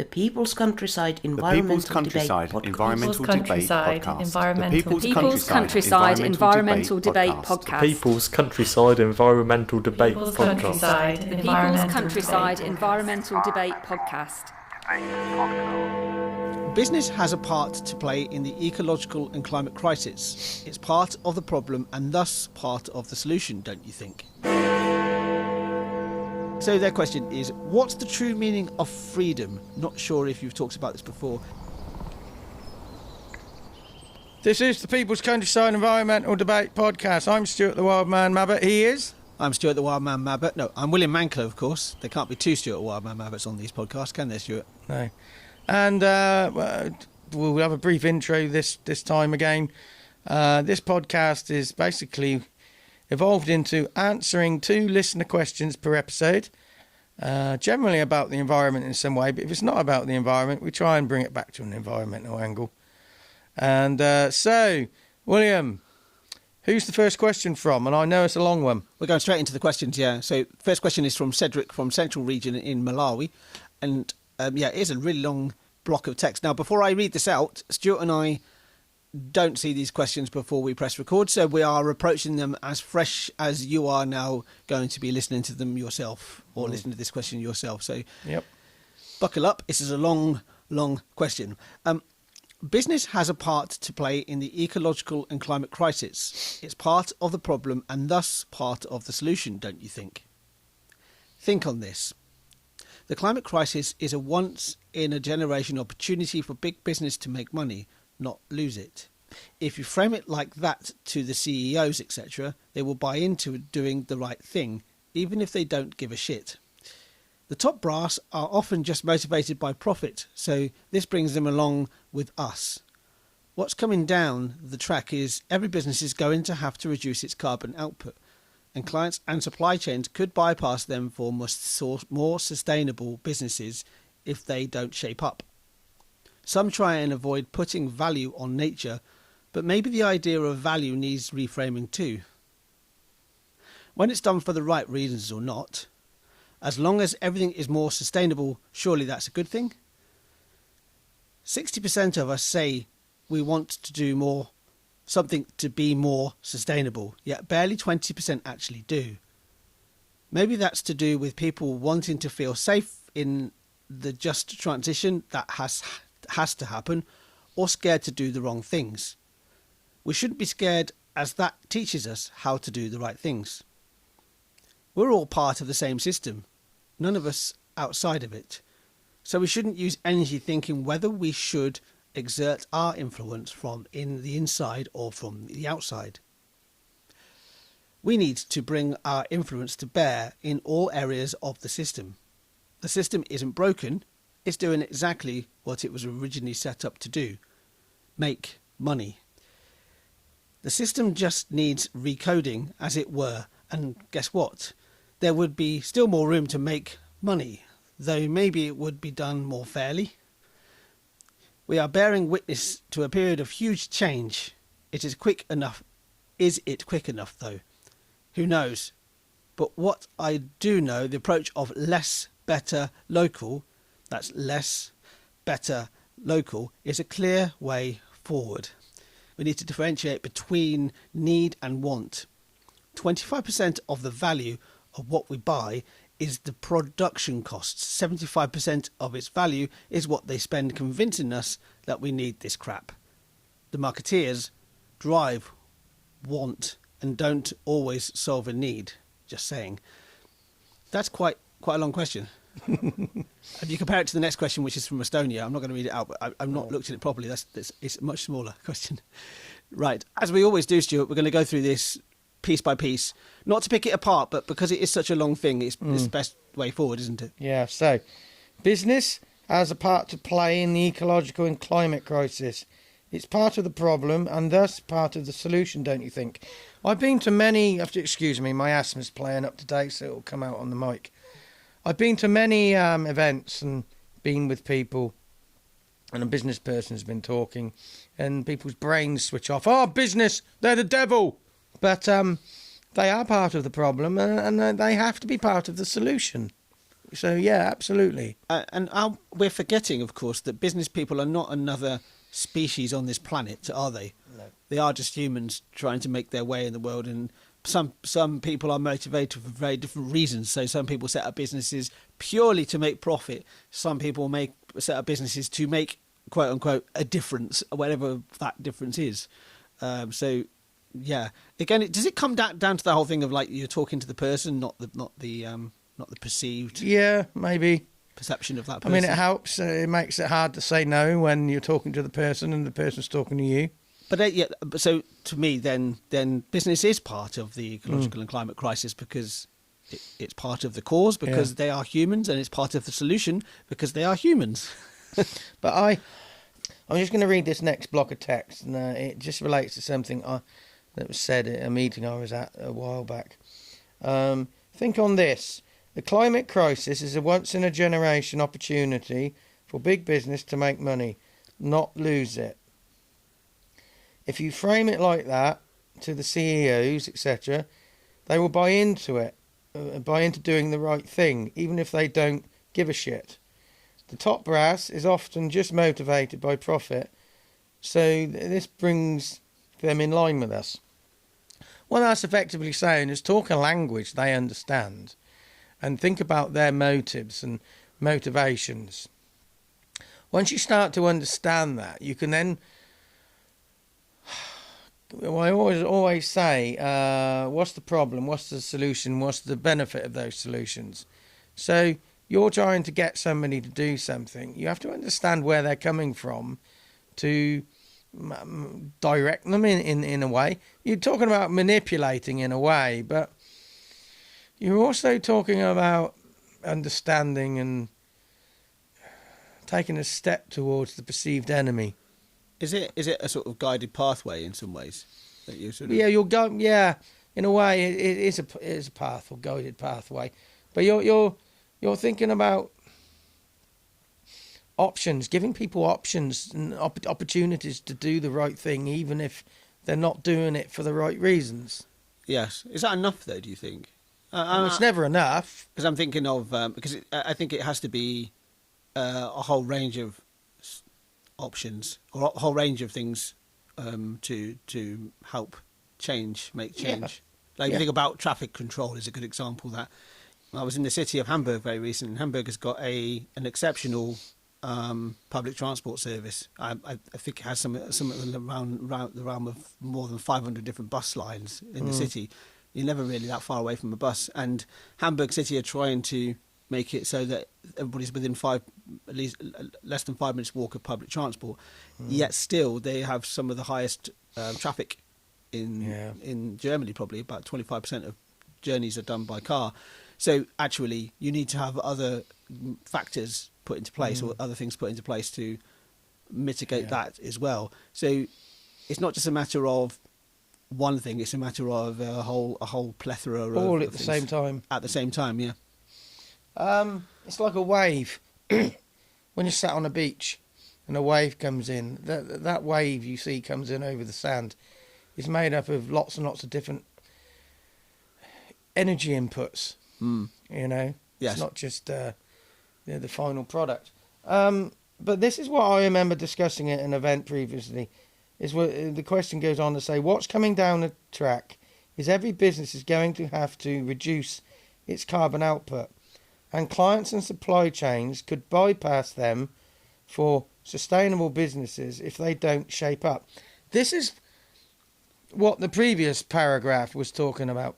The People's Countryside Environmental Debate Podcast. The People's Countryside Environmental Debate Podcast. The People's Countryside Environmental Debate Podcast. The People's Countryside Environmental Debate Podcast. Business has a part to play in the ecological and climate crisis. It's part of the problem and thus part of the solution, don't you think? So their question is, what's the true meaning of freedom? Not sure if you've talked about this before. This is the People's Countryside Environmental Debate Podcast. I'm Stuart the Wildman Mabbutt. He is? I'm Stuart the Wildman Mabbutt. No, I'm William Mankelow, of course. There can't be two Stuart Wildman Mabbutts on these podcasts, can there, Stuart? No. And we'll have a brief intro this time again. This podcast is basically evolved into answering 2 listener questions per episode, generally about the environment in some way, but if it's not about the environment, we try and bring it back to an environmental angle. And so, William, who's the first question from? And I know it's a long one. We're going straight into the questions, yeah. So, first question is from Cedric from Central Region in Malawi. And, it is a really long block of text. Now, before I read this out, Stuart and I don't see these questions before we press record, so we are approaching them as fresh as you are now going to be listening to them yourself, or listening to this question yourself. So, yep. Buckle up. This is a long question. Business has a part to play in the ecological and climate crisis. It's part of the problem and thus part of the solution, don't you think? Think on this. The climate crisis is a once-in-a-generation opportunity for big business to make money, not lose it. If you frame it like that to the CEOs, etc., they will buy into doing the right thing, even if they don't give a shit. The top brass are often just motivated by profit, so this brings them along with us. What's coming down the track is every business is going to have to reduce its carbon output, and clients and supply chains could bypass them for more sustainable businesses if they don't shape up. Some try and avoid putting value on nature, but maybe the idea of value needs reframing too. When it's done for the right reasons or not, as long as everything is more sustainable, surely that's a good thing. 60% of us say we want to do something to be more sustainable, yet barely 20% actually do. Maybe that's to do with people wanting to feel safe in the just transition that has to happen, or scared to do the wrong things. We shouldn't be scared, as that teaches us how to do the right things. We're all part of the same system, none of us outside of it, so we shouldn't use energy thinking whether we should exert our influence from in the inside or from the outside. We need to bring our influence to bear in all areas of the system. The system isn't broken, it's doing exactly what it was originally set up to do: make money. The system just needs recoding, as it were, and guess what? There would be still more room to make money, though maybe it would be done more fairly. We are bearing witness to a period of huge change. Is it quick enough, though? Who knows? But what I do know, the approach of less, better, local, that's less, better, local, is a clear way forward. We need to differentiate between need and want. 25% of the value of what we buy is the production costs. 75% of its value is what they spend convincing us that we need this crap. The marketeers drive, want, and don't always solve a need. Just saying. That's quite a long question. If you compare it to the next question, which is from Estonia, I'm not going to read it out, but I've not looked at it properly. It's a much smaller question. Right. As we always do, Stuart, we're going to go through this piece by piece, not to pick it apart, but because it is such a long thing, it's the best way forward, isn't it? Yeah, so business has a part to play in the ecological and climate crisis. It's part of the problem and thus part of the solution, don't you think? I've been to many, excuse me, my asthma's playing up today, so it'll come out on the mic. I've been to many events and been with people, and a business person's been talking, and people's brains switch off. Oh, business, they're the devil! But they are part of the problem, and they have to be part of the solution. So yeah, absolutely. We're forgetting, of course, that business people are not another species on this planet, are they? No. They are just humans trying to make their way in the world, and some people are motivated for very different reasons. So some people set up businesses purely to make profit. Some people set up businesses to make, quote unquote, a difference, whatever that difference is. So yeah, again, does it come down to the whole thing of like you're talking to the person, not the perceived maybe perception of that person? I mean, it helps. It makes it hard to say no when you're talking to the person and the person's talking to you. But so to me, then business is part of the ecological and climate crisis because it's part of the cause, because they are humans, and it's part of the solution because they are humans. But I'm just going to read this next block of text, and it just relates to something that was said at a meeting I was at a while back. Think on this. The climate crisis is a once-in-a-generation opportunity for big business to make money, not lose it. If you frame it like that to the CEOs, etc., they will buy into it, buy into doing the right thing, even if they don't give a shit. The top brass is often just motivated by profit, so this brings them in line with us. What that's effectively saying is talk a language they understand and think about their motives and motivations. Once you start to understand that, you can then... I always say, what's the problem, what's the solution, what's the benefit of those solutions? So you're trying to get somebody to do something. You have to understand where they're coming from to direct them in a way. You're talking about manipulating in a way, but you're also talking about understanding and taking a step towards the perceived enemy. Is it a sort of guided pathway in some ways that you sort of... Yeah, in a way it is a path or guided pathway, but you're thinking about options, giving people options and opportunities to do the right thing, even if they're not doing it for the right reasons. Yes, is that enough though? Do you think? Well, it's never enough. Because I'm thinking of I think it has to be a whole range of options or a whole range of things to help make change. You think about traffic control is a good example. That I was in the city of Hamburg very recently, and Hamburg has got an exceptional public transport service. I think it has some around the realm of more than 500 different bus lines in the city. You're never really that far away from a bus, and Hamburg City are trying to make it so that everybody's within at least less than 5 minutes walk of public transport. Yet still, they have some of the highest traffic in Germany. Probably about 25% of journeys are done by car. So actually, you need to have other factors put into place or other things put into place to mitigate that as well. So it's not just a matter of one thing; it's a matter of a whole plethora of all of at the same time. At the same time, yeah. It's like a wave. When you're sat on a beach and a wave comes in, that wave you see comes in over the sand is made up of lots and lots of different energy inputs. You know, yes. It's not just the final product. But this is what I remember discussing at an event previously. Is what the question goes on to say: what's coming down the track is every business is going to have to reduce its carbon output, and clients and supply chains could bypass them for sustainable businesses if they don't shape up. This is what the previous paragraph was talking about.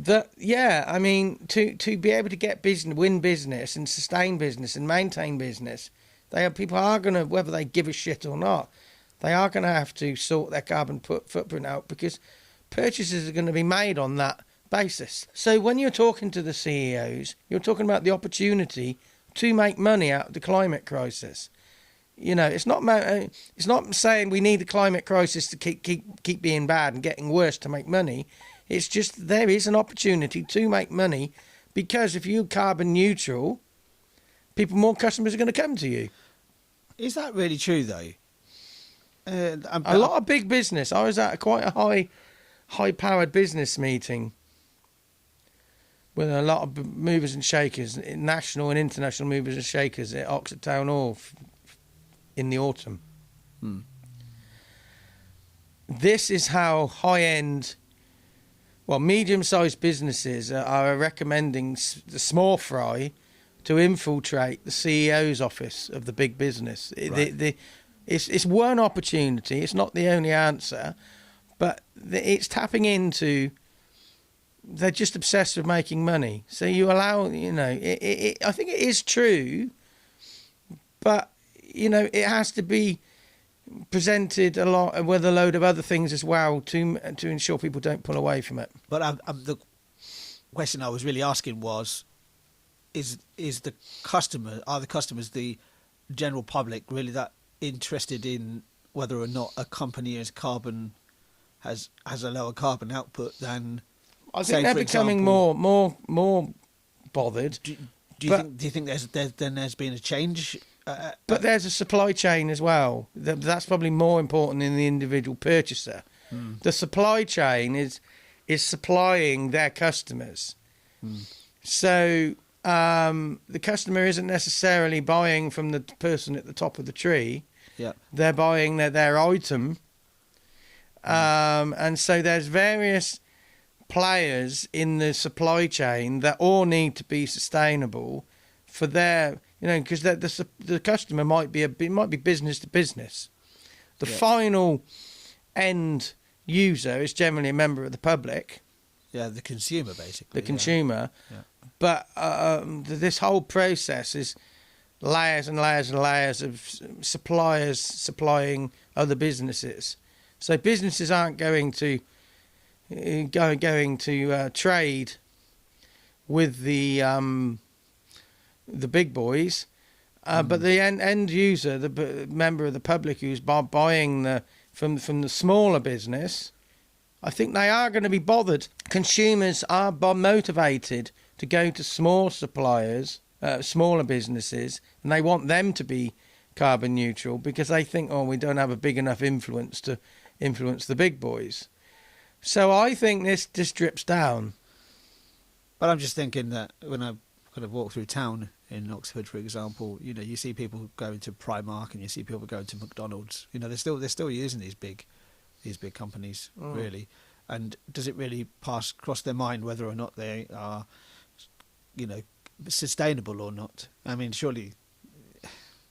I mean, to be able to get business, win business and sustain business and maintain business, people are going to, whether they give a shit or not, they are going to have to sort their carbon footprint out, because purchases are going to be made on that basis. So when you're talking to the CEOs, you're talking about the opportunity to make money out of the climate crisis. You know, it's not saying we need the climate crisis to keep being bad and getting worse to make money. It's just there is an opportunity to make money, because if you're carbon neutral, more customers are going to come to you. Is that really true though? A lot of big business. I was at quite a high-powered business meeting with a lot of movers and shakers, national and international movers and shakers at Oxford Town Hall in the autumn. This is how high-end, medium-sized businesses are recommending the small fry to infiltrate the CEO's office of the big business. Right. It's one opportunity. It's not the only answer, but it's tapping into. They're just obsessed with making money. So you allow, I think it is true, but, it has to be presented a lot with a load of other things as well to ensure people don't pull away from it. But the question I was really asking was, is the customer, are the customers, the general public, really that interested in whether or not a company has a lower carbon output than? I think they're becoming more bothered. Do you think there's been a change? But there's a supply chain as well. That's probably more important than the individual purchaser. The supply chain is supplying their customers. So the customer isn't necessarily buying from the person at the top of the tree. Yeah. They're buying their item. And so there's various players in the supply chain that all need to be sustainable for their, because the customer might be business to business. The final end user is generally a member of the public. Yeah, the consumer, basically. The consumer. Yeah. But this whole process is layers and layers and layers of suppliers supplying other businesses. So businesses aren't going to trade with the big boys, but the end user, the member of the public who's buying from the smaller business, I think they are going to be bothered. Consumers are motivated to go to small suppliers, smaller businesses, and they want them to be carbon neutral because they think, we don't have a big enough influence to influence the big boys. So I think this drips down. But I'm just thinking that when I kind of walk through town in Oxford, for example, you see people going to Primark and you see people going to McDonald's. They're still using these big companies, really. And does it really cross their mind whether or not they are, sustainable or not? I mean, surely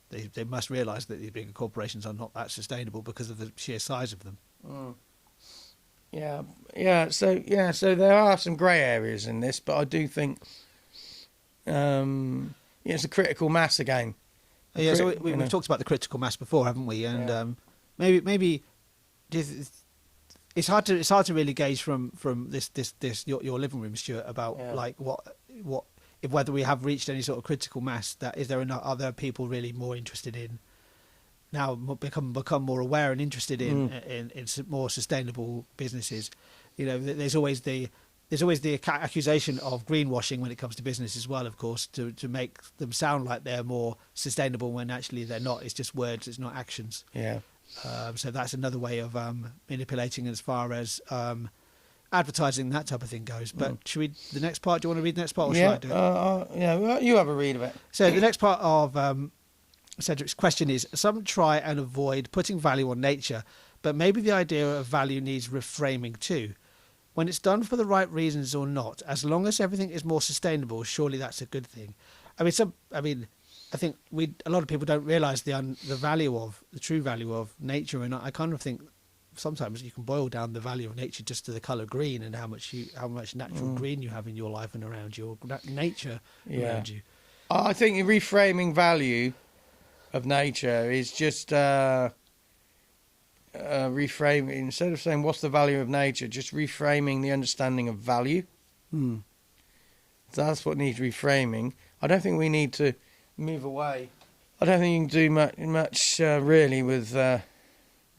they must realise that these bigger corporations are not that sustainable because of the sheer size of them. Yeah. So there are some grey areas in this, but I do think it's a critical mass again. So we've talked about the critical mass before, haven't we? And maybe it's hard to really gauge from this your living room, Stuart, about like whether we have reached any sort of critical mass. Are there people really more interested in now, become more aware and interested in more sustainable businesses? There's always the accusation of greenwashing when it comes to business as well, of course, to make them sound like they're more sustainable when actually they're not. It's just words, it's not actions. Yeah. So that's another way of manipulating as far as advertising, that type of thing goes. But should we, the next part, do you want to read the next part, or should I do it? You have a read of it. So the next part of Cedric's question is, some try and avoid putting value on nature, but maybe the idea of value needs reframing too. When it's done for the right reasons or not, as long as everything is more sustainable, surely that's a good thing. I think a lot of people don't realise the true value of nature, and I kind of think sometimes you can boil down the value of nature just to the colour green and how much natural green you have in your life and around you, or nature around you. I think reframing value of nature is just reframing, instead of saying what's the value of nature, just reframing the understanding of value. That's what needs reframing. I don't think we need to move away. I don't think you can do much really with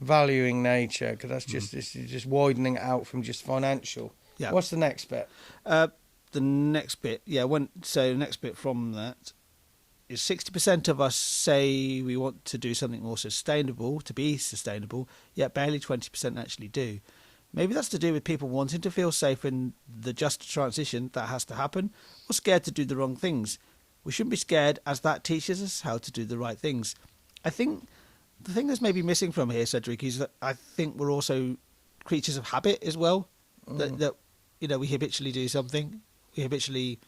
valuing nature, because that's just widening it out from just financial. Yeah. What's the next bit? The next bit, the next bit from that is 60% of us say we want to do something more sustainable, to be sustainable, yet barely 20% actually do. Maybe that's to do with people wanting to feel safe in the just transition that has to happen, or scared to do the wrong things. We shouldn't be scared, as that teaches us how to do the right things. I think the thing that's maybe missing from here, Cedric, is that I think we're also creatures of habit as well. That we habitually do something. We habitually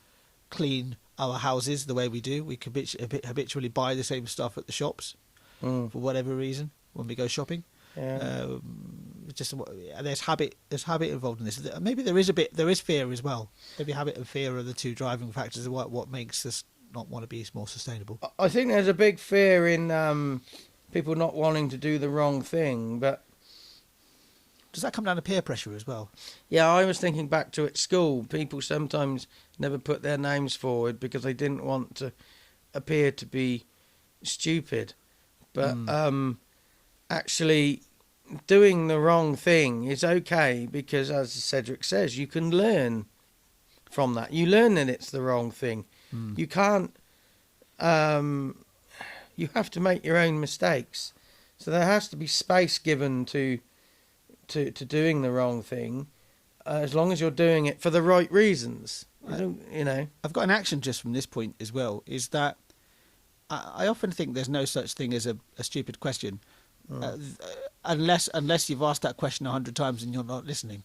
clean our houses the way we do. We habitually buy the same stuff at the shops for whatever reason when we go shopping. Yeah. There's habit involved in this. Maybe there is fear as well. Maybe habit and fear are the two driving factors of what makes us not want to be more sustainable. I think there's a big fear in people not wanting to do the wrong thing, but does that come down to peer pressure as well? Yeah, I was thinking back to at school. People sometimes never put their names forward because they didn't want to appear to be stupid. But actually, doing the wrong thing is okay because, as Cedric says, you can learn from that. You learn that it's the wrong thing. You can't. You have to make your own mistakes. So there has to be space given to doing the wrong thing, as long as you're doing it for the right reasons. I've got an action just from this point as well, is that I often think there's no such thing as a stupid question, unless you've asked that question 100 times and you're not listening.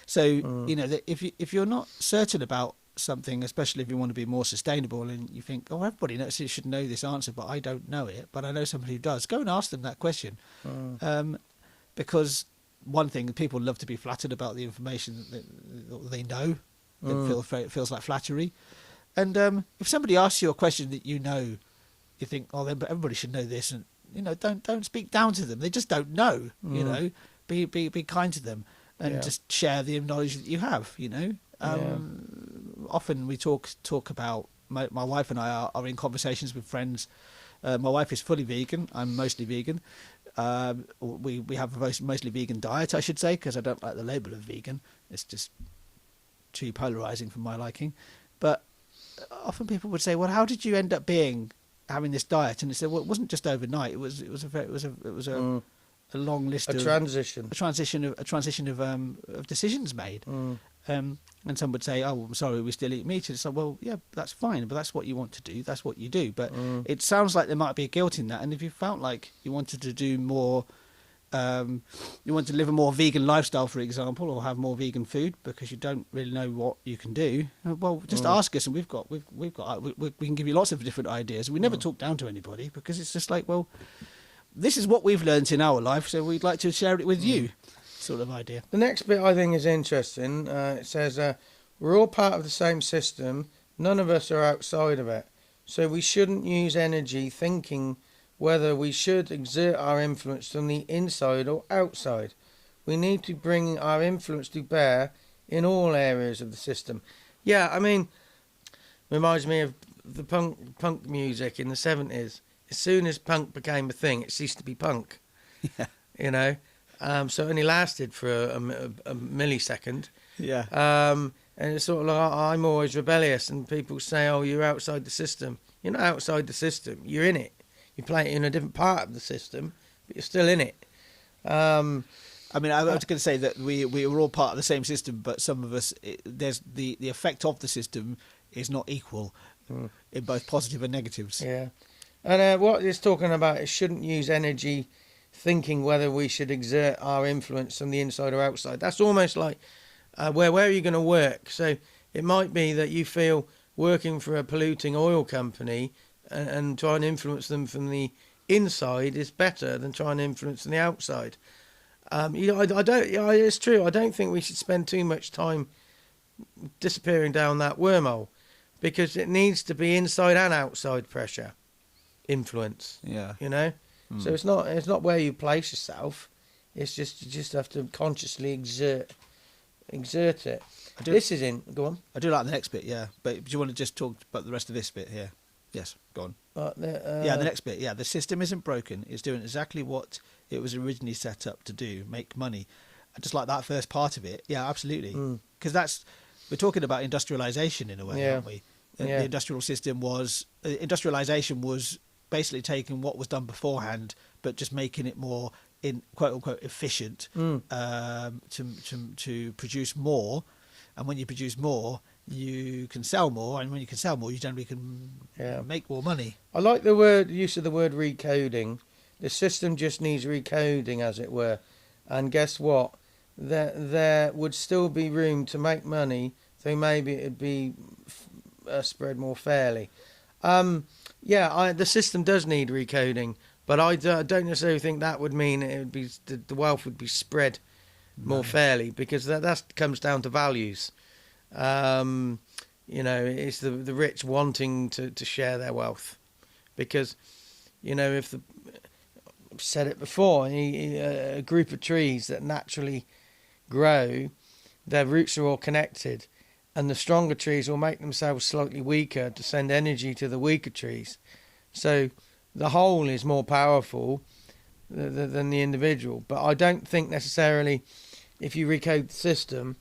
So that if you're not certain about something, especially if you want to be more sustainable, and you think, oh, everybody should know this answer, but I don't know it, but I know somebody who does, go and ask them that question. Because one thing, people love to be flattered about the information that they know. It feels like flattery. And if somebody asks you a question that you think, oh, then everybody should know this, and don't speak down to them. They just don't know. Be kind to them, and just share the knowledge that you have. Often we talk about my wife and I are in conversations with friends. My wife is fully vegan. I'm mostly vegan. We have a mostly vegan diet, I should say, because I don't like the label of vegan. It's just too polarizing for my liking. But often people would say, "Well, how did you end up having this diet?" And they said, "Well, it wasn't just overnight. It was a long list of transition of decisions made." And some would say, "Oh, I'm sorry, we still eat meat." And it's like, well, yeah, that's fine, but that's what you want to do. That's what you do. But it sounds like there might be a guilt in that. And if you felt like you wanted to do more, you want to live a more vegan lifestyle, for example, or have more vegan food because you don't really know what you can do, well, just ask us, and we can give you lots of different ideas. We never talk down to anybody because it's just like, well, this is what we've learnt in our life, so we'd like to share it with you. Sort of idea. The next bit I think is interesting. It says, we're all part of the same system. None of us are outside of it. So we shouldn't use energy thinking whether we should exert our influence from the inside or outside. We need to bring our influence to bear in all areas of the system. Yeah, I mean, reminds me of the punk music in the 70s. As soon as punk became a thing, it ceased to be punk. Yeah. So it only lasted for a millisecond. Yeah. And it's sort of like, I'm always rebellious, and people say, oh, you're outside the system. You're not outside the system. You're in it. You play it in a different part of the system, but you're still in it. I mean, I was going to say that we were all part of the same system, but some of us, there's the effect of the system is not equal in both positive and negatives. Yeah. And what it's talking about is shouldn't use energy thinking whether we should exert our influence from the inside or outside. That's almost like where are you going to work? So it might be that you feel working for a polluting oil company and trying to influence them from the inside is better than trying to influence from the outside. It's true. I don't think we should spend too much time disappearing down that wormhole because it needs to be inside and outside pressure, influence. Yeah. So it's not where you place yourself. It's just you just have to consciously exert it. Go on. I do like the next bit, yeah. But do you want to just talk about the rest of this bit here? Yes, go on. The next bit, yeah. The system isn't broken. It's doing exactly what it was originally set up to do, make money. I just like that first part of it. Yeah, absolutely. Because we're talking about industrialization in a way, aren't we? The industrialization was basically taking what was done beforehand, but just making it more in quote unquote efficient to produce more, and when you produce more, you can sell more, and when you can sell more, you generally can make more money. I like the use of the word recoding. The system just needs recoding, as it were, and guess what? There would still be room to make money, so maybe it'd be spread more fairly. The system does need recoding, but I don't necessarily think that would mean it would be the wealth would be spread more fairly, because that comes down to values. It's the rich wanting to share their wealth, because if I've said it before, a group of trees that naturally grow, their roots are all connected, and the stronger trees will make themselves slightly weaker to send energy to the weaker trees. So the whole is more powerful than the individual. But I don't think necessarily if you recode the system,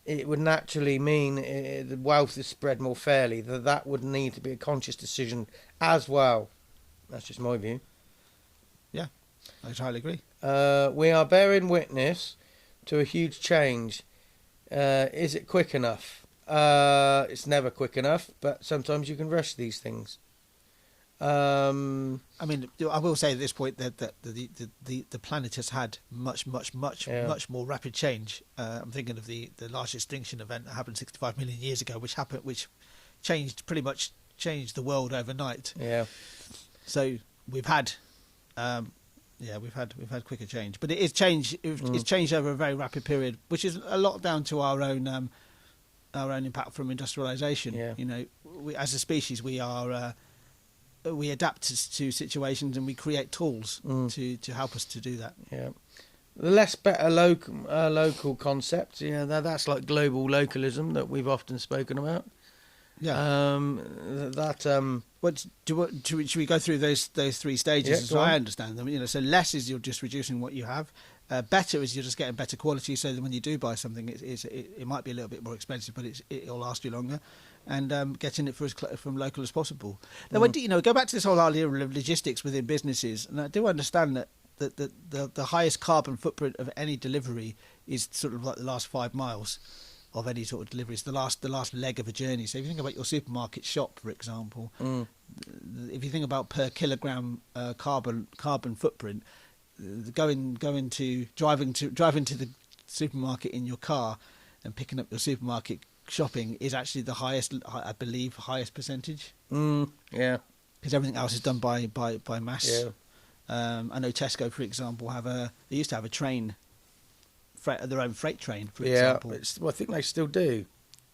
it would naturally mean the wealth is spread more fairly. That would need to be a conscious decision as well. That's just my view. Yeah, I entirely agree. We are bearing witness to a huge change. Is it quick enough? It's never quick enough, but sometimes you can rush these things. I mean, I will say at this point that the planet has had much more rapid change. I'm thinking of the large extinction event that happened 65 million years ago, which pretty much changed the world overnight. Yeah. So we've had we've had quicker change, but it is change. It's changed over a very rapid period, which is a lot down to our own impact from industrialization. Yeah. We, as a species, we adapt to situations, and we create tools to help us to do that. Yeah. The less better local concept. Yeah, that's like global localism that we've often spoken about. Yeah. Should we go through those three stages as I understand them? So less is you're just reducing what you have. Better is you're just getting better quality, so that when you do buy something, it might be a little bit more expensive, but it'll last you longer. And getting it from local as possible. Now, go back to this whole idea of logistics within businesses, and I do understand that the highest carbon footprint of any delivery is sort of like the last 5 miles of any sort of delivery. It's the last leg of a journey. So if you think about your supermarket shop, for example, if you think about per kilogram carbon footprint, driving to the supermarket in your car and picking up your supermarket shopping is actually the highest, I believe, highest percentage. Yeah. Because everything else is done by mass. Yeah. I know Tesco, for example, they used to have a train, their own freight train, for example. I think they still do.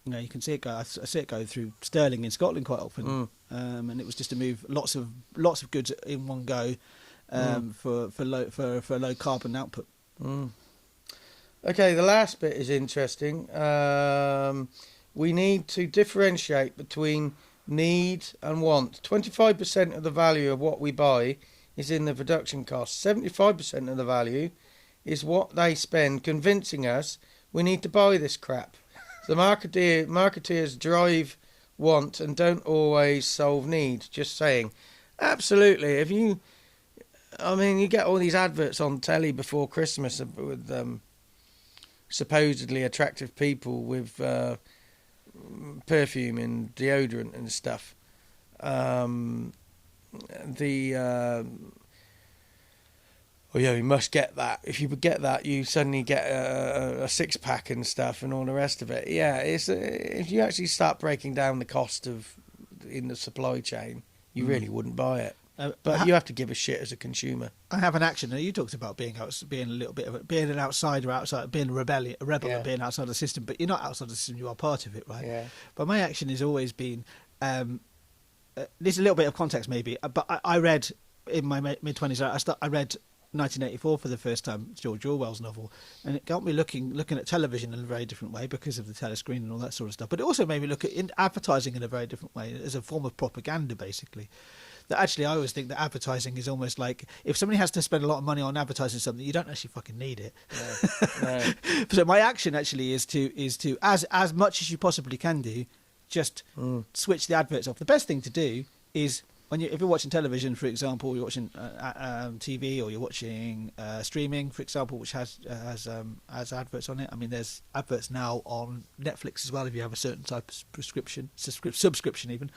You can see it go. I see it go through Stirling in Scotland quite often, and it was just to move lots of goods in one go for low carbon output. Okay, the last bit is interesting. We need to differentiate between need and want. 25% of the value of what we buy is in the production cost. 75% of the value is what they spend convincing us we need to buy this crap. The marketeers drive want and don't always solve need. Just saying. Absolutely. You get all these adverts on telly before Christmas with supposedly attractive people with perfume and deodorant and stuff. You must get that. If you get that, you suddenly get a 6-pack and stuff and all the rest of it. Yeah, if you actually start breaking down the cost in the supply chain, you really wouldn't buy it. But you have to give a shit as a consumer. I have an action. Now, you talked about being a little bit of being an outsider, being a rebel, and being outside the system. But you're not outside the system; you are part of it, right? Yeah. But my action has always been. There's a little bit of context, maybe. But I read in my mid-20s. I read 1984 for the first time, George Orwell's novel, and it got me looking at television in a very different way because of the telescreen and all that sort of stuff. But it also made me look at advertising in a very different way, as a form of propaganda, basically. That actually, I always think that advertising is almost like if somebody has to spend a lot of money on advertising something, you don't actually fucking need it. No. So my action actually is to as much as you possibly can do, just switch the adverts off. The best thing to do is if you're watching television, for example, you're watching TV, or you're watching streaming, for example, which has adverts on it. I mean, there's adverts now on Netflix as well if you have a certain type of subscription even.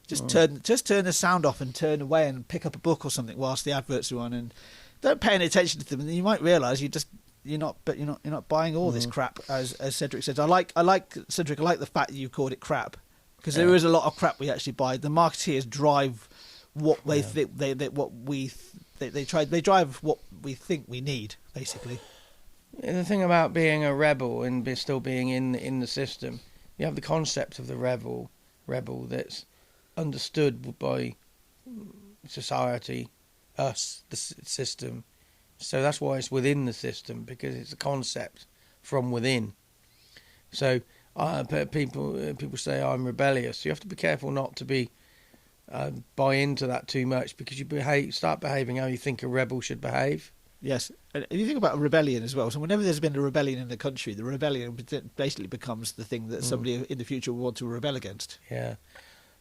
Just turn the sound off and turn away and pick up a book or something whilst the adverts are on, and don't pay any attention to them. And you might realise you're not buying all this crap, as Cedric says. I like Cedric. I like the fact that you called it crap, because there is a lot of crap we actually buy. The marketeers drive what they think they drive what we think we need, basically. The thing about being a rebel and still being in the system, you have the concept of the rebel that's understood by society, us, the system. So that's why it's within the system, because it's a concept from within. So people say I'm rebellious. You have to be careful not to be buy into that too much, because you start behaving how you think a rebel should behave. Yes, and if you think about a rebellion as well, so whenever there's been a rebellion in the country, the rebellion basically becomes the thing that somebody in the future will want to rebel against. Yeah,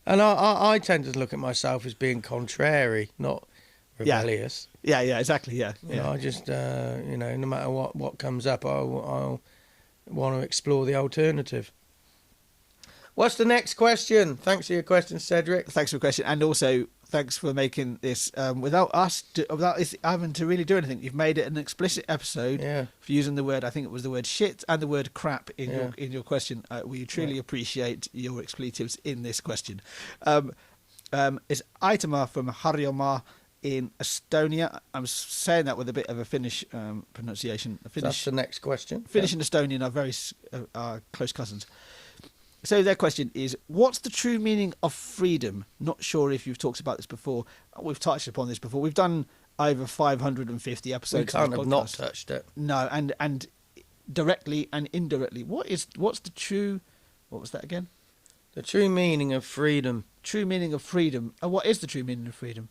and I tend to look at myself as being contrary, not rebellious. Yeah, exactly. Yeah. I just no matter what comes up, I'll want to explore the alternative. What's the next question? Thanks for your question, Cedric. Thanks for the question, and also thanks for making this without us having to really do anything. You've made it an explicit episode for using the word. I think it was the word shit and the word crap in your question. We truly appreciate your expletives in this question. It's Itama from Harjama in Estonia. I'm saying that with a bit of a Finnish pronunciation. That's the next question. Finnish and Estonian are very close cousins. So their question is, what's the true meaning of freedom? Not sure if you've talked about this before. We've touched upon this before. We've done over 550 episodes. We can't have not touched it. No, and directly and indirectly. What's the true... What was that again? The true meaning of freedom. True meaning of freedom. And what is the true meaning of freedom?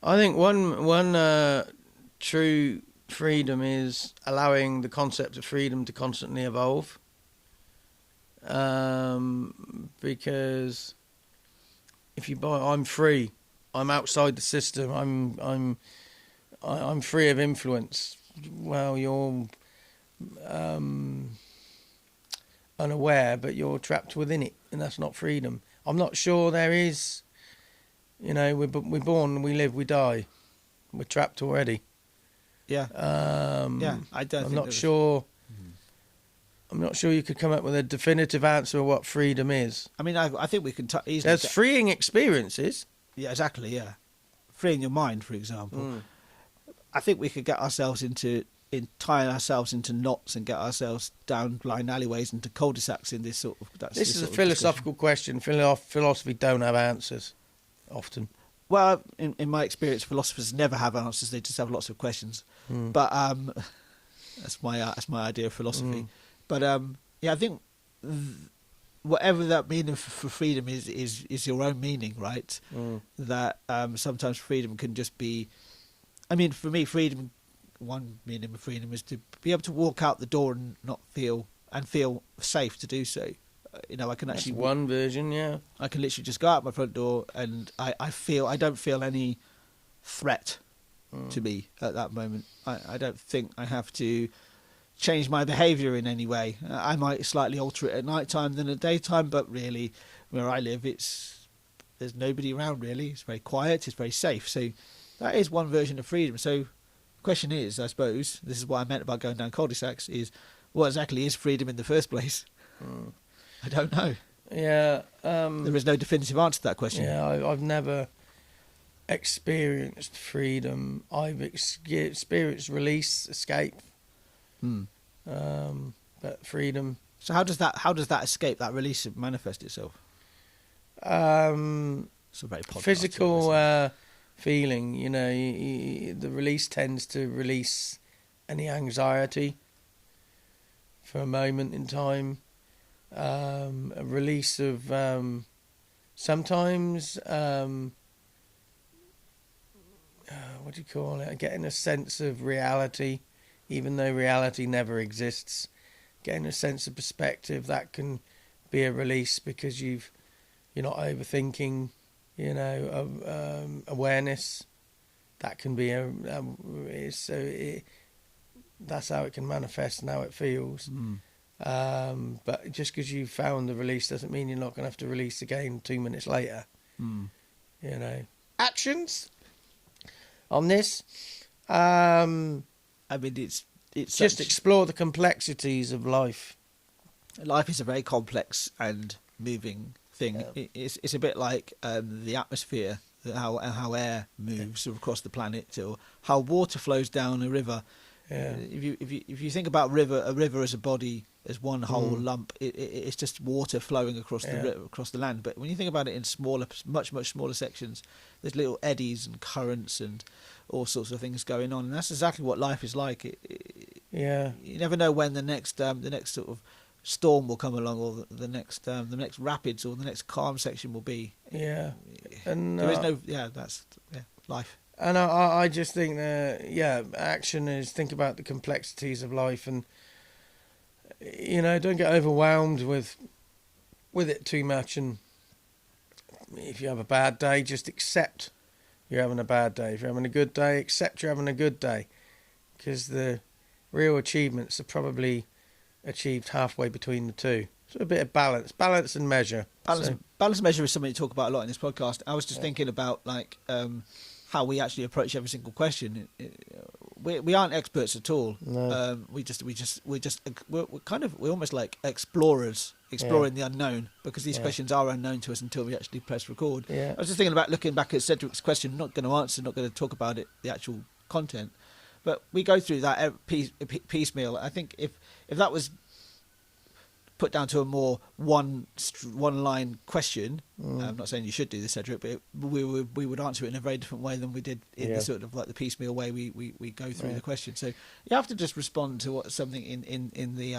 I think one true freedom is allowing the concept of freedom to constantly evolve. Because if you buy, I'm free. I'm outside the system. I'm free of influence. Well, you're unaware, but you're trapped within it, and that's not freedom. I'm not sure there is. We're born, we live, we die. We're trapped already. Yeah. I don't. I'm not sure. I'm not sure you could come up with a definitive answer of what freedom is. I mean, I think we can easily... There's freeing experiences. Yeah, exactly, yeah. Freeing your mind, for example. I think we could get ourselves tie ourselves into knots and get ourselves down blind alleyways into cul-de-sacs in this sort of... This is a philosophical question. Philosophy don't have answers, often. Well, in my experience, philosophers never have answers. They just have lots of questions. But that's my idea of philosophy. But I think whatever that meaning for freedom is your own meaning, right? That sometimes freedom can just be... I mean, for me, one meaning of freedom is to be able to walk out the door and not feel safe to do so. I can actually... That's one version, yeah. I can literally just go out my front door and I don't feel any threat to me at that moment. I don't think I have to change my behaviour in any way. I might slightly alter it at night time than at daytime, but really where I live there's nobody around really. It's very quiet, it's very safe. So that is one version of freedom. So the question is, I suppose, this is what I meant about going down cul-de-sacs, is what exactly is freedom in the first place? I don't know. Yeah. There is no definitive answer to that question. Yeah, I've never experienced freedom. I've experienced release, escape. But freedom. So how does that escape, that release, manifest itself? It's a very physical feeling. The release tends to release any anxiety for a moment in time. A release of sometimes what do you call it? Getting a sense of reality. Even though reality never exists, getting a sense of perspective, that can be a release because you're not overthinking of awareness. That can be that's how it can manifest and how it feels. But just because you found the release doesn't mean you're not going to have to release again 2 minutes later. Actions on this. I mean, it's just explore the complexities of life. Life is a very complex and moving thing. It's a bit like the atmosphere, how air moves across the planet, or how water flows down a river. If you think about a river as a body, as one whole lump, it's just water flowing across the land. But when you think about it in much smaller sections, there's little eddies and currents and all sorts of things going on, and that's exactly what life is like. You never know when the next sort of storm will come along, or the next rapids, or the next calm section will be. And there is no life. And I just think action is think about the complexities of life, and don't get overwhelmed with it too much. And if you have a bad day, just accept you're having a bad day. If you're having a good day, accept you're having a good day, because the real achievements are probably achieved halfway between the two. So a bit of balance and measure. Balance and measure is something you talk about a lot in this podcast. I was just thinking about how we actually approach every single question. We aren't experts at all. No. We're almost like explorers, exploring the unknown, because these questions are unknown to us until we actually press record. I was just thinking about looking back at Cedric's question, not going to answer, not going to talk about it, the actual content, but we go through that piecemeal. I think if that was put down to a more one line question, I'm not saying you should do this, Cedric, but we would answer it in a very different way than we did in the sort of like the piecemeal way we go through the question. So you have to just respond to something in the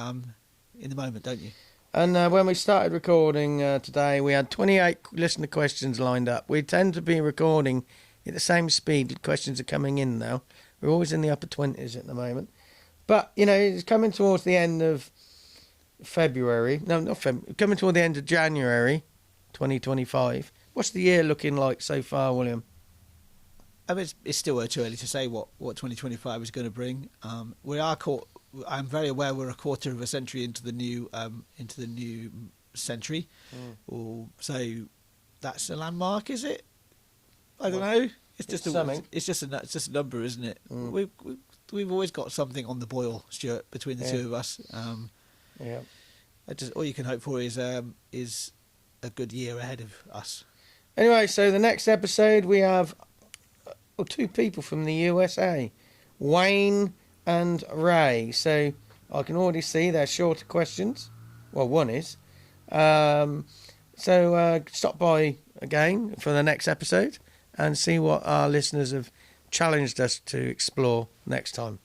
moment, don't you? And when we started recording today, we had 28 listener questions lined up. We tend to be recording at the same speed questions are coming in now. We're always in the upper 20s at the moment, but it's coming towards the end of February. No, not February. Coming toward the end of January 2025. What's the year looking like so far, William? I mean, it's still too early to say what 2025 is going to bring. I'm very aware we're a quarter of a century into the new century. So that's a landmark, is it? I don't know. It's just a number, isn't it? We've always got something on the boil, Stuart, between the two of us. All you can hope for is a good year ahead of us. Anyway, so the next episode we have two people from the USA, Wayne and Ray. So I can already see they're shorter questions. Well, one is. So stop by again for the next episode and see what our listeners have challenged us to explore next time.